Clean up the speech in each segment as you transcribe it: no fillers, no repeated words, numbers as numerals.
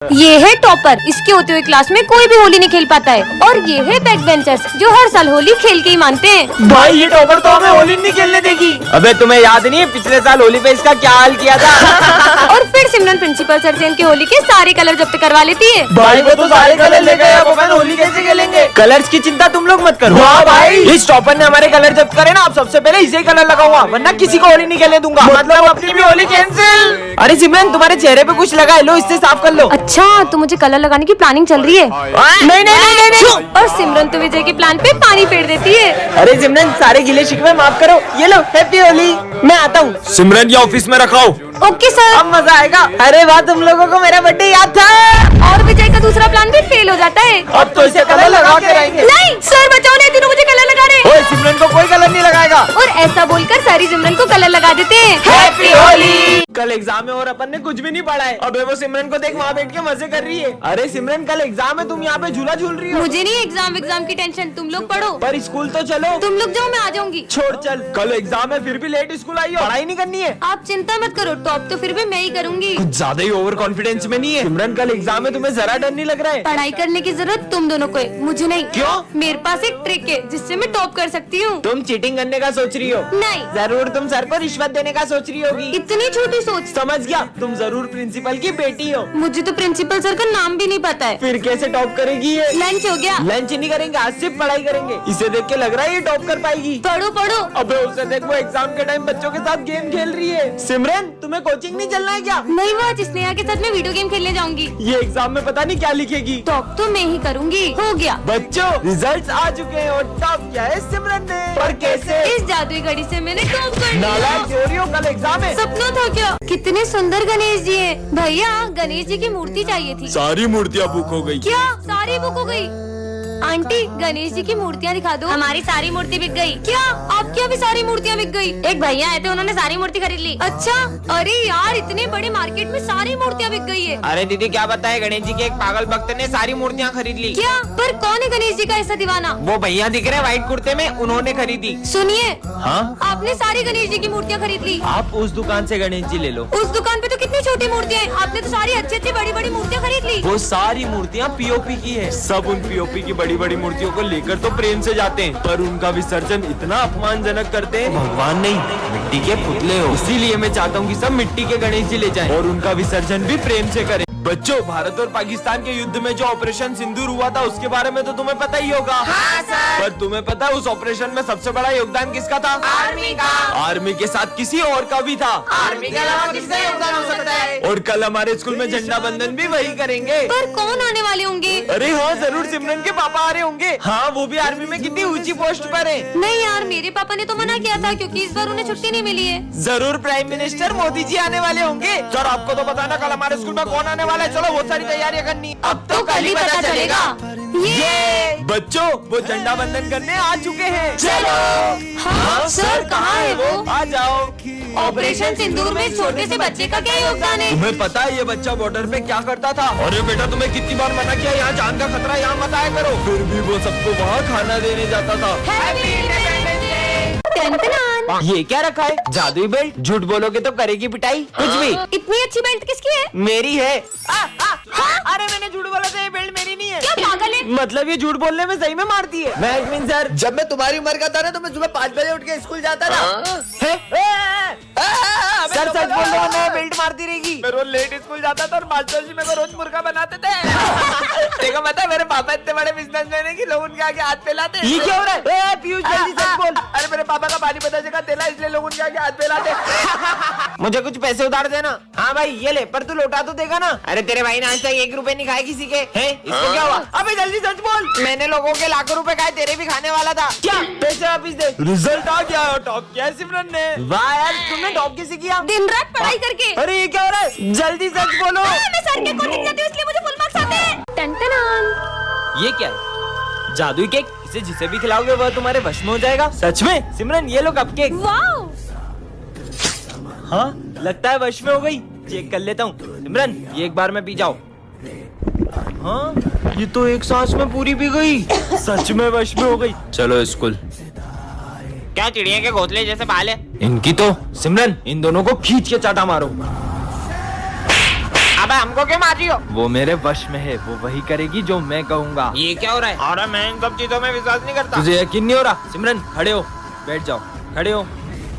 ये है टॉपर, इसके होते हुए क्लास में कोई भी होली नहीं खेल पाता है। और ये है बैक बेंचर्स जो हर साल होली खेल के ही मानते हैं। भाई ये टॉपर तो हमें होली नहीं खेलने देगी। अबे तुम्हें याद नहीं है पिछले साल होली पे इसका क्या हाल किया था। और फिर सिमरन प्रिंसिपल सर से इनके होली के सारे कलर जब्त करवा लेती है। भाई वो तो सारे कलर ले गए, अब अपन होली कैसे खेलेंगे। कलर्स की चिंता तुम लोग मत करो। वाह भाई, इस टॉपर ने हमारे कलर जब्त करे ना, अब सबसे पहले इसे कलर लगाऊंगा, वरना किसी को होली नहीं खेलने दूंगा। मतलब अपनी भी होली कैंसिल। अरे सिमरन तुम्हारे चेहरे पे कुछ लगा है, लो इससे साफ कर लो। अच्छा तो मुझे कलर लगाने की प्लानिंग चल रही है। नहीं नहीं नहीं नहीं। और सिमरन तो विजय के प्लान पे पानी फेर देती है। अरे सिमरन सारे गिले शिकवे माफ करो, ये लो हैप्पी होली। मैं आता हूँ। सिमरन ये ऑफिस में रखाओ। Okay sir. अब मजा आएगा। अरे वाह, तुम लोगों को मेरा बर्थडे याद था। और विजय का दूसरा प्लान भी फेल हो जाता है। अब तो इसे कलर लगा के रहेंगे। नहीं सर बचाओ, नहीं तीनों मुझे कलर लगा रहे। ओए सिमरन को कोई कलर नहीं लगाएगा। और ऐसा बोलकर सारी सिमरन को कलर लगा देते हैं। हैप्पी होली। कल एग्जाम है और अपन ने कुछ भी नहीं पढ़ा है। अबे वो सिमरन को देख वहाँ बैठ के मजे कर रही है। अरे सिमरन कल एग्जाम है, तुम यहाँ पे झूला झूल रही हो। मुझे नहीं एग्जाम की टेंशन, तुम लोग पढ़ो। पर स्कूल तो चलो। तुम लोग जाओ, मैं आ जाऊंगी। छोड़ चल, कल एग्जाम है फिर भी लेट स्कूल आई हो, पढ़ाई नहीं करनी है। आप चिंता मत करो, टॉप तो फिर भी मैं ही करूंगी। कुछ ज्यादा ही ओवर कॉन्फिडेंस में नहीं है। सिमरन कल एग्जाम है, तुम्हें जरा डर नहीं लग रहा है। पढ़ाई करने की जरूरत तुम दोनों को है, मुझे नहीं। क्यों? मेरे पास एक ट्रिक है जिससे मैं टॉप कर सकती हूँ। तुम चीटिंग करने का सोच रही हो? नहीं। जरूर तुम सर को रिश्वत देने का सोच रही होगी। इतनी छोटी सोच। समझ गया, तुम जरूर प्रिंसिपल की बेटी हो। मुझे तो प्रिंसिपल सर का नाम भी नहीं पता है। फिर कैसे टॉप करेगी ये? लंच हो गया। लंच नहीं करेंगे, आज सिर्फ पढ़ाई करेंगे। इसे देख के लग रहा है ये टॉप कर पाएगी। पढ़ो पढ़ो। अबे उसे देख, वो एग्जाम के टाइम बच्चों के साथ गेम खेल रही है। सिमरन तुम्हें कोचिंग नहीं चलना है क्या? नहीं, वो आज स्नेहा के साथ मैं वीडियो गेम खेलने जाऊंगी। ये एग्जाम में पता नहीं क्या लिखेगी। टॉप तो मैं ही करूंगी। हो गया बच्चों, रिजल्ट्स आ चुके हैं और टॉप किया है सिमरन ने। पर कैसे? इस जादुई घड़ी से मैंने टॉप कर नालायक लिया। चोरियों, कल एग्जाम है। सपना था क्या? कितने सुंदर गणेश जी है भैया। गणेश जी की मूर्ति चाहिए थी। सारी मूर्तियाँ बुक हो गई। क्या सारी बुक हो गई? आंटी गणेश जी की मूर्तियाँ दिखा दो। हमारी सारी मूर्ति बिक गई। क्या आपकी भी सारी मूर्तियाँ बिक गई? एक भैया आए थे, उन्होंने सारी मूर्ति खरीद ली। अच्छा, अरे यार इतने बड़े मार्केट में सारी मूर्तियाँ बिक गई है। अरे दीदी क्या बताए, गणेश जी के एक पागल भक्त ने सारी मूर्तियाँ खरीद ली। क्या? पर कौन है गणेश जी का ऐसा दीवाना? वो भैया दिख रहे व्हाइट कुर्ते में, उन्होंने खरीदी। सुनिए, हाँ, आपने सारी गणेश जी की मूर्तियाँ खरीद ली। आप उस दुकान से गणेश जी ले लो। उस दुकान पे तो कितनी छोटी मूर्तियाँ हैं, आपने तो सारी अच्छी अच्छी बड़ी बड़ी मूर्तियाँ खरीद ली। वो सारी मूर्तियाँ पीओपी की है। सब उन पीओपी की बड़ी बड़ी मूर्तियों को लेकर तो प्रेम से जाते हैं, पर उनका विसर्जन इतना अपमानजनक करते हैं, भगवान नहीं मिट्टी के पुतले हो। इसीलिए मैं चाहता हूँ कि सब मिट्टी के गणेश जी ले जाएं और उनका विसर्जन भी प्रेम से करें। बच्चों, भारत और पाकिस्तान के युद्ध में जो ऑपरेशन सिंदूर हुआ था उसके बारे में तो तुम्हें पता ही होगा। हाँ, सर। पर तुम्हें पता है उस ऑपरेशन में सबसे बड़ा योगदान किसका था? आर्मी का। आर्मी के साथ किसी और का भी था। आर्मी के अलावा किसका योगदान हो सकता है? और कल हमारे स्कूल में झंडा बंधन भी वही करेंगे। पर कौन आने वाले होंगे? अरे हाँ, जरूर सिमरन के पापा आ रहे होंगे। हाँ, वो भी आर्मी में कितनी ऊंची पोस्ट पर है। नहीं यार, मेरे पापा ने तो मना किया था क्योंकि इस बार उन्हें छुट्टी नहीं मिली है। जरूर प्राइम मिनिस्टर मोदी जी आने वाले होंगे। सर आपको तो पता ना कल हमारे स्कूल में कौन आने वाला है। चलो बहुत सारी तैयारियां करनी। अब तो कल ही पता चलेगा। ये बच्चों, वो झंडा बंधन करने आ चुके हैं। चलो। हाँ सर, कहाँ है वो? आ जाओ। ऑपरेशन सिंदूर में छोटे से बच्चे का क्या योगदान है? तुम्हें पता है ये बच्चा बॉर्डर पे क्या करता था? अरे बेटा, तुम्हें कितनी बार मना किया, यहाँ जान का खतरा, यहाँ मत आया करो। फिर भी वो सबको वहाँ खाना देने जाता था। ये क्या रखा है? जादुई बेल्ट? झूठ बोलोगे तो करेगी पिटाई। कुछ भी। इतनी अच्छी बेल्ट किसकी है? मेरी है। अरे मैंने झूठ बोला था, ये बेल्ट मेरी नहीं है। क्या पागल है? मतलब ये झूठ बोलने में सही में मारती है। मैं एडमिन सर, जब मैं तुम्हारी उम्र का था ना तो मैं सुबह 5 बजे उठ के स्कूल जाता था। सर सच बोल रहा हूँ, मैं बेल्ट मारती रहेगी। मैं रोज लेट स्कूल जाता था और मास्टर जी मेरे को रोज मुर्गा बनाते थे। देखो पता है, मेरे पापा इतने बड़े बिजनेसमैन है कि लोग उनके आगे हाथ फैलाते। ये क्या हो रहा है? पीयूष जल्दी सच बोल। अरे मेरे पापा का पानी पता जगह तेला, इसलिए लोग उनके आगे हाथ फैलाते। मुझे कुछ पैसे उधार देना। हाँ भाई ये ले, पर तू लौटा तो देगा ना? अरे तेरे भाई ने आज तक 1 रुपए नहीं खाए किसी के। हैं? इसको क्या हुआ? अबे जल्दी सच बोल। मैंने लोगों के लाखों रुपए खाए, तेरे भी खाने वाला था। क्या? पैसे वापिस दे। रिजल्ट आ गया और टॉप किया है सिमरन ने। वाह यार, तुमने टॉप कैसे किया? दिन रात पढ़ाई करके। अरे ये क्या हो रहा है? जल्दी सच बोलो। मैं सर के कोचिंग जाती हूँ इसलिए मुझे फुल मार्क्स आते हैं। टन-टन-टन। ये क्या है? जादुई केक? इसे जिसे भी खिलाओगे वह तुम्हारे वश में हो जाएगा। सच में? सिमरन ये लो कप केक। वाओ। हाँ, लगता है वश में हो गई। चेक कर लेता हूँ। सिमरन ये एक बार में पी जाओ। हाँ, ये तो एक सांस में पूरी पी गई। सच में वश में हो गई। चलो स्कूल। क्या चिड़िया के घोंसले जैसे बाल है इनकी तो। सिमरन इन दोनों को खींच के चाटा मारो। अबे हमको क्यों मार रही हो? वो मेरे वश में है, वो वही करेगी जो मैं कहूँगा। ये क्या हो रहा है? अरे मैं इन सब चीजों में विश्वास नहीं करता। तुझे यकीन नहीं हो रहा? सिमरन खड़े हो, बैठ जाओ, खड़े हो,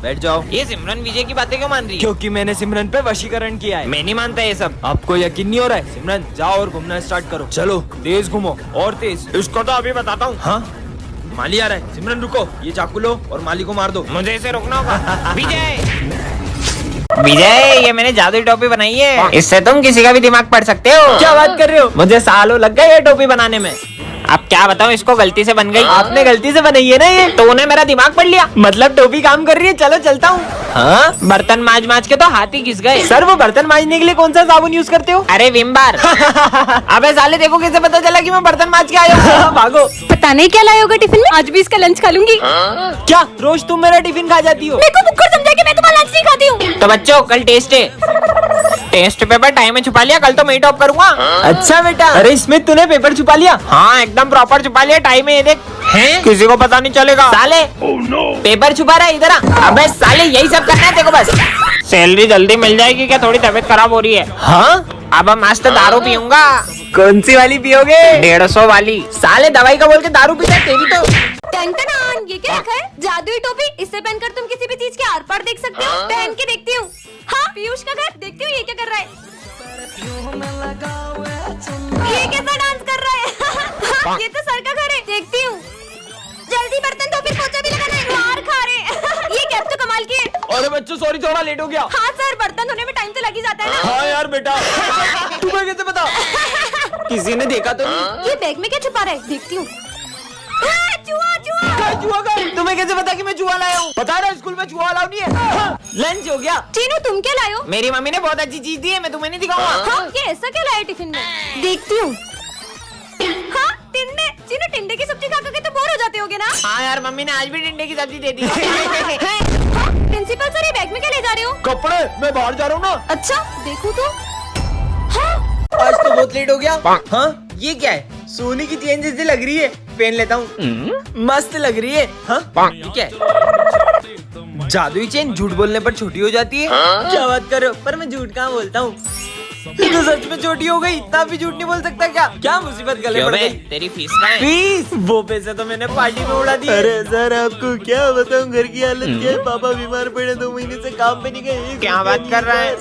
बैठ जाओ। ये सिमरन विजय की बातें क्यों मान रही है? क्योंकि मैंने सिमरन पे वशीकरण किया है। मैं नहीं मानता ये सब। आपको यकीन नहीं हो रहा है? सिमरन जाओ और घूमना स्टार्ट करो। चलो तेज घूमो और तेज। इसको तो अभी बताता हूँ। हाँ माली आ रहा है। सिमरन रुको, ये चाकू लो और माली को मार दो। मुझे इसे रोकना होगा। विजय विजय, ये मैंने जादुई टोपी बनाई है, इससे तुम किसी का भी दिमाग पढ़ सकते हो। क्या बात कर रहे हो? मुझे सालों लग गए ये टोपी बनाने में। अब क्या बताऊँ, इसको गलती से बन गई। आपने गलती से बनाई है ना ये? तो उन्हें मेरा दिमाग पढ़ लिया। मतलब टोपी काम कर रही है। चलो चलता हूँ। हाँ बर्तन माज माज के तो हाथ ही घिस गए। सर, वो बर्तन मांजने के लिए कौन सा साबुन यूज करते हो? अरे विम बार। अबे साले देखो कैसे पता चला कि मैं बर्तन माज के आया हूँ। भागो। पता नहीं क्या लाए होगा टिफिन में, आज भी इसका लंच खा लूंगी। क्या रोज तुम मेरा टिफिन खा जाती हो? मेरे को बुक्कर समझा कि मैं तुम्हारा लंच नहीं खाती हूँ। तो बच्चों कल टेस्ट है। टेस्ट पेपर टाइम में छुपा लिया, कल तो मैं टॉप करूंगा। अच्छा बेटा। अरे इसमें तूने पेपर छुपा लिया? हाँ एकदम प्रॉपर छुपा लिया, टाइम में ये देख। हैं? किसी को पता नहीं चलेगा। साले पेपर छुपा रहा है इधर आ। अबे साले यही सब करना है देखो बस। सैलरी जल्दी मिल जाएगी क्या? थोड़ी तबीयत खराब हो रही है। हाँ अब मस्त दारू पीऊंगा। कौन सी वाली पियोगे? 150 वाली। साले दवाई का बोल के दारू पीता है तेरी तो। टन ये क्या रखा है? जादुई टोपी, इससे पहनकर तुम किसी भी चीज के आर पार देख सकते हो। पहन के देखती हूँ। हाँ पीयूष का घर, देखती हूँ ये क्या कर रहा है। ये कैसा डांस कर रहा है? ये तो सर का घर है, देखती हूँ। जल्दी बर्तन धो, फिर पोछा भी लगाना है। मार खा रहे। ये कैप तो कमाल की है। अरे बच्चों सॉरी, थोड़ा लेट हो गया। हाँ सर, बर्तन धोने में टाइम तो लग ही जाता है ना। हाँ यार बेटा। तुम्हें कैसे पता? किसी ने देखा तो नहीं? ये बैग में क्या छुपा रहा है? देखती हूँ। चूहा चूहा। क्या चूहा का? तुम्हें कैसे पता कि मैं चूहा लाया हूँ? पता है ना स्कूल में चूहा अलाउ नहीं है। हाँ, लंच हो गया। चीनू तुम क्या लाए हो? मेरी मम्मी ने बहुत अच्छी चीज दी है, मैं तुम्हें नहीं दिखाऊंगा। हाँ ये ऐसा क्या लाया टिफिन में? देखती हूँ। हाँ टिंडे। चीनू टिंडे की सब्जी खा के तो बोर हो जाते होगे ना? हाँ यार मम्मी ने आज भी टिंडे की सब्जी दे दी। हाँ, प्रिंसिपल सर ये बैग में क्या ले जा रहे हो? कपड़े, मैं बाहर जा रहा हूँ ना। अच्छा देखो तो। हाँ आज तो बहुत लेट हो गया। हाँ ये क्या है? सोने की चेन जैसी लग रही है, पहन लेता हूँ। मस्त लग रही है। हाँ ये क्या है? जादुई चेन झूठ बोलने पर छोटी हो जाती है। क्या बात कर रहे हो? पर मैं झूठ कहाँ बोलता हूँ। तो सच में छोटी हो गई, इतना भी झूठ नहीं बोल सकता क्या? क्या मुसीबत गले पड़ गई? तेरी फीस का है? फीस? वो पैसे तो मैंने पार्टी में उड़ा दिए। अरे सर आपको क्या बताऊं, घर की हालत क्या है। पापा बीमार पड़े, 2 महीने से काम पे नहीं गए। क्या बात कर रहा है?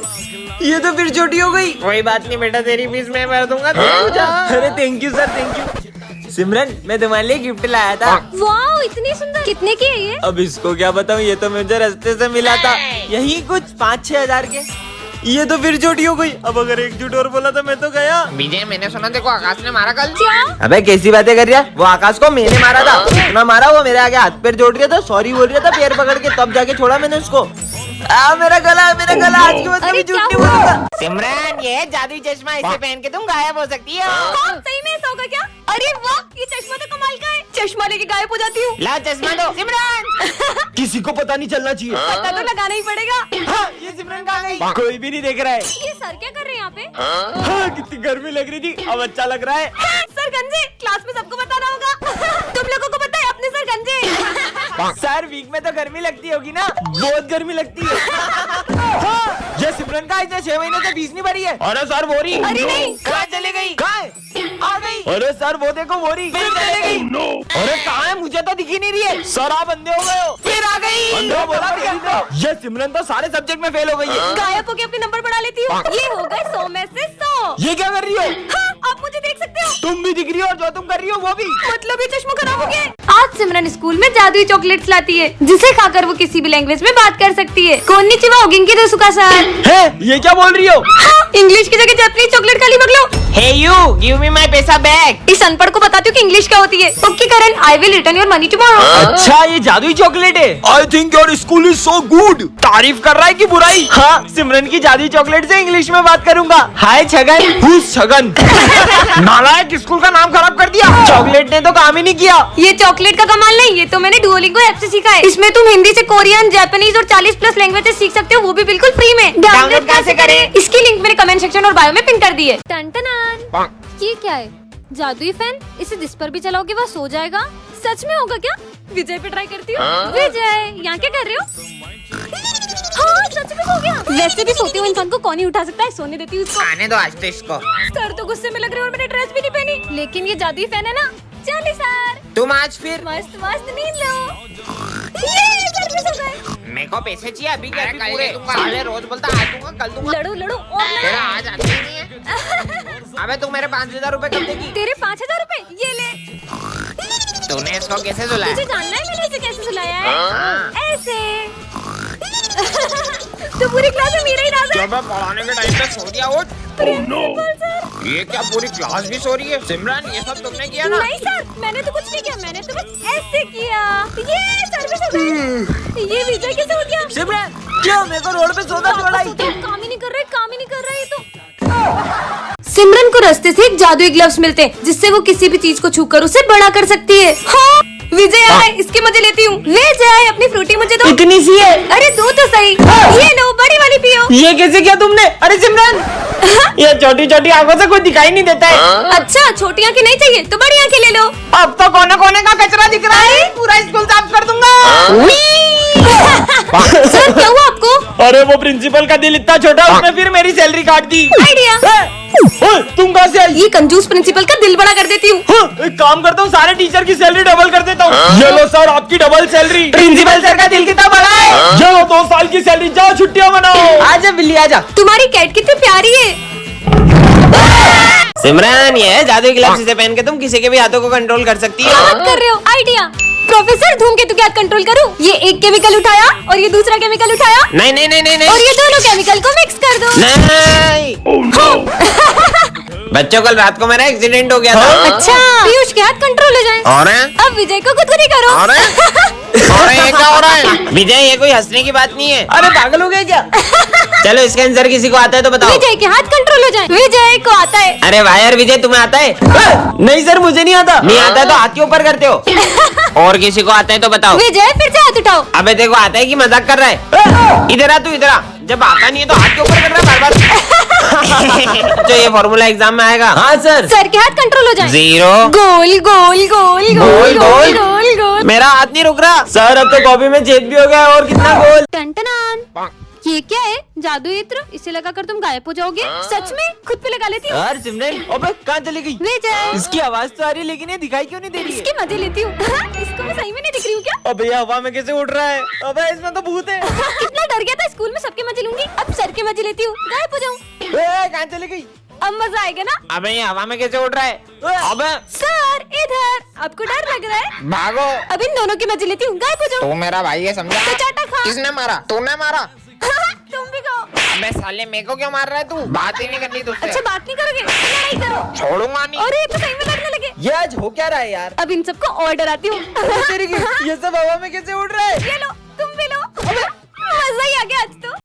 ये तो फिर छोटी हो गई। कोई बात नहीं बेटा, तेरी फीस मैं भर दूंगा। अरे thank you sir, thank you. Simran मैं तुम्हारे लिए गिफ्ट लाया था। वाह इतनी सुंदर। कितने की है ये? अब इसको क्या बताऊं, ये तो मुझे रास्ते से मिला था। यही कुछ 5-6 हजार के। ये तो फिर छोटी हो गई। अब अगर एक झूठ और बोला तो मैं तो गया। विजय मैंने सुना देखो आकाश ने मारा कल। क्या? अबे कैसी बातें कर रहा है? वो आकाश को मैंने मारा था। इतना मारा, वो मेरे आगे हाथ पैर जोड़ रहा था, सॉरी बोल रहा था पैर पकड़ के, तब जाके छोड़ा मैंने उसको। मेरा गला आज के बाद कभी झूठ नहीं बोलूंगा। सिमरन ये जादुई चश्मा, इसे पहन के तुम गायब हो सकती हो। हाँ, सही में ऐसा होगा क्या? अरे वाह ये चश्मा तो कमाल का है। चश्मा लेके गायब हो जाती हूँ। ला चश्मा दो सिमरन। किसी को पता नहीं चलना चाहिए। पता तो लगाना ही पड़ेगा। हाँ, ये सिमरन कहाँ गई? कोई भी नहीं देख रहा है। ये सर क्या कर रहे हैं यहाँ पे? हाँ, कितनी गर्मी लग रही थी, अब अच्छा लग रहा है। सर गंजे, क्लास में सबको बताना होगा। तुम लोगों को पता है अपने सर गंजे। सर वीक में तो गर्मी लगती होगी ना? बहुत गर्मी लगती है। हाँ, ये सिमरन का इसने 6 महीने से फीस नहीं भरी है। अरे सर बोरी। अरे नहीं। कहाँ चले गई? कहाँ है? आ गई। अरे सर वो देखो बोरी फिर चले गई। अरे कहाँ है? मुझे तो दिखी नहीं रही है। सर आप अंधे हो गए हो। फिर आ गई। अंधे बोला नहीं। ये सिमरन तो सारे सब्जेक्ट में फेल हो गई है। गायब होके अपने नंबर बढ़ा लेती हूँ। ये हो गए 100 में से 100। ये क्या कर रही हो? हाँ, आप मुझे देख सकते हो। तुम भी दिख रही हो और जो तुम कर रही हो वो भी। मतलब ये चश्मा खराब हो गया। आज सिमरन स्कूल में जादुई चॉकलेट्स लाती है, जिसे खाकर वो किसी भी लैंग्वेज में बात कर सकती है। कोन्निचिवा ओगिंकी दो सुकासान। है ये क्या बोल रही हो? हाँ, इंग्लिश की जगह जापानीज चॉकलेट खाली बगलो। हे यू गिव मी माय पैसा बैक। इस अनपढ़ को बताती हूँ कि इंग्लिश क्या होती है। Okay Karan, I will return your money tomorrow. अच्छा ये जादुई चॉकलेट है। I think your school is so good. तारीफ कर रहा है कि बुराई? हाँ, सिमरन की जादुई चॉकलेट से इंग्लिश में बात करूंगा। हाय छगन। Who's छगन? नालायक, स्कूल का नाम खराब कर दिया। चॉकलेट ने तो काम ही नहीं किया। ये चॉकलेट का कमाल नहीं, ये तो मैंने डुओलिंगो ऐप से सीखा है। इसमें तुम हिंदी से कोरियन, जापानीज और 40+ लैंग्वेजेस सीख सकते हो, वो भी बिल्कुल फ्री में। डाउनलोड कैसे करें? इसकी लिंक मैंने कमेंट सेक्शन और बायो में पिन कर दी है। टन ये क्या है? जादुई फैन? इसे जिस पर भी चलाओगे वह सो जाएगा। सच में होगा क्या? विजय पे ट्राई करती हूँ। विजय यहाँ क्या कर रहे हो? हाँ सच में सो गया। वैसे भी सोते हुए इंसान को कौन ही उठा सकता है, सोने देती हूँ उसको। आने दो आज तो इसको। सर तो गुस्से में लग रहे हैं और मैंने ड्रेस भी नहीं पहनी, लेकिन ये जादुई फैन है ना। चलिए सर, तुम आज फिर मस्त मस्त नींद लो। ये सर भी सो गए। मेरे को पैसे चाहिए अभी के अभी पूरे। साले रोज बोलता आज दूंगा कल दूंगा, लड़ो लड़ो और तेरा आज आते ही नहीं है। अबे तू मेरे 5,000 रुपए कब देगी? तेरे 5,000 रुपए ये ले। तूने इसको कैसे सुलाया? तुझे जानना है मैंने इसे कैसे सुलाया है? ऐसे। तो पूरी क्लास में मेरा ही राज है। जब मैं पढ़ाने के टाइम पे सो दिया उठ। Principal sir. ये क्या पूरी क्लास भी सो रही है? सिमरन ये सब तुमने किया ना? नहीं सर, मैंने तो कुछ नहीं किया, मैंने तो बस ऐसे किया। ये सर भी सो गए। ये विजय कैसे हो गया? सिमरन क्यों मेरे को रोड पे सोना छोड़ा? काम ही नहीं कर रहे, काम ही नहीं कर रहे तो। सिमरन को रास्ते से एक जादुई ग्लव्स मिलते हैं जिससे वो किसी भी चीज को छूकर उसे बड़ा कर सकती है। हाँ विजय आए, इसके मजे लेती हूँ। विजय अपनी फ्रूटी मुझे दो। इतनी सी है? अरे दो तो सही। ये लो बड़ी वाली पियो। ये कैसे किया तुमने? अरे सिमरन ये छोटी छोटी आंखों से कुछ दिखाई नहीं देता है। अच्छा छोटी आंखें नहीं चाहिए तो बड़ी आंखें ले लो। अब तो कोने कोने का कचरा दिख रहा है, पूरा स्कूल साफ कर दूंगा। सर क्या हुआ आपको? अरे वो प्रिंसिपल का दिल इतना छोटा, उसने फिर मेरी सैलरी काट दी। आइडिया। तुम कहाँ से आई? ये कंजूस प्रिंसिपल का दिल बड़ा कर देती हूँ। एक काम करता हूँ, सारे टीचर की सैलरी डबल कर देता हूँ। ये लो सर आपकी डबल सैलरी। प्रिंसिपल सर का दिल कितना बड़ा है। ये लो 2 साल की सैलरी, जाओ छुट्टियाँ मनाओ। आजा बिल्ली आजा। तुम्हारी कैट कितनी प्यारी है। सिमरन ये जादुई ग्लव्स से पहन के तुम किसी के भी हाथों को कंट्रोल कर सकती क्या हो। बात कर रहे हो? आइडिया। प्रोफेसर धूमकेतु क्या कंट्रोल करूं? ये एक केमिकल उठाया और ये दूसरा केमिकल उठाया नहीं नहीं नहीं नहीं नहीं। और ये दोनों केमिकल को मिक्स कर दो। नहीं। बच्चों कल रात को मेरा एक्सीडेंट हो गया था। अच्छा पीयूष के हाथ कंट्रोल हो जाए। और अब विजय को खुद करो। और ये क्या हो रहा है? विजय ये कोई हंसने की बात नहीं है। अरे पागल हो गए क्या? चलो इसका आंसर किसी को आता है तो बताओ। विजय के हाथ कंट्रोल हो जाए। विजय को आता है। अरे वाह यार विजय तुम्हें आता है? नहीं सर मुझे नहीं आता। नहीं आता है तो हाथ के ऊपर करते हो। और किसी को आता है तो बताओ। विजय फिर से हाथ उठाओ। अबे देखो आता है कि मजाक कर रहा है? इधर आ तू इधर आ। जब आता नहीं है तो हाथ के ऊपर कर रहा है बार बार। तो ये फॉर्मूला एग्जाम में आएगा। हाँ सर। सर के हाथ कंट्रोल हो जाए। 0 गोल गोल गोल गोल गोल गोल गोल। मेरा हाथ नहीं रुक रहा। सर अब तो कॉपी में छेद भी हो गया और कितना गोल। टंटनान। ये क्या है? जादू यंत्र, इसे लगाकर तुम गायब हो जाओगे। सच में खुद पे लगा लेती हूँ। यार सिमरन अबे कहाँ चली गई? विजय इसकी आवाज तो आ रही है लेकिन ये दिखाई क्यों नहीं दे रही है? इसके मजे लेती हूँ। इसको मैं सही में नहीं दिख रही हूँ क्या? अबे ये हवा में कैसे उड़ रहा है? अबे इसमें तो भूत है। कितना डर गया था स्कूल में, सबके मजे लूंगी, अब सर के मजे लेती हूँ, गायब हो जाऊँ। कहाँ चली गई? अब मजा आएगा ना? अबे ये हवा में कैसे उड़ रहा है? अबे सर इधर, आपको डर लग रहा है? भागो। अब इन दोनों के मजे लेती हूँ, गायब हो जाऊँ। तू मेरा भाई है समझा? तो चाटा खा। किसने मारा? तूने मारा। तुम भी खाओ। अबे साले मेरे को क्यों मार रहा है तू? बात ही नहीं करनी तुझसे। अच्छा बात नहीं करोगे? लड़ाई करो। छोड़ूंगा नहीं। और ये तो सही में लड़ने लगे। ये आज हो क्या रहा है यार? अब इन सबको और डराती हूँ। तेरी की, ये सब हवा में कैसे उड़ रहा है? ये लो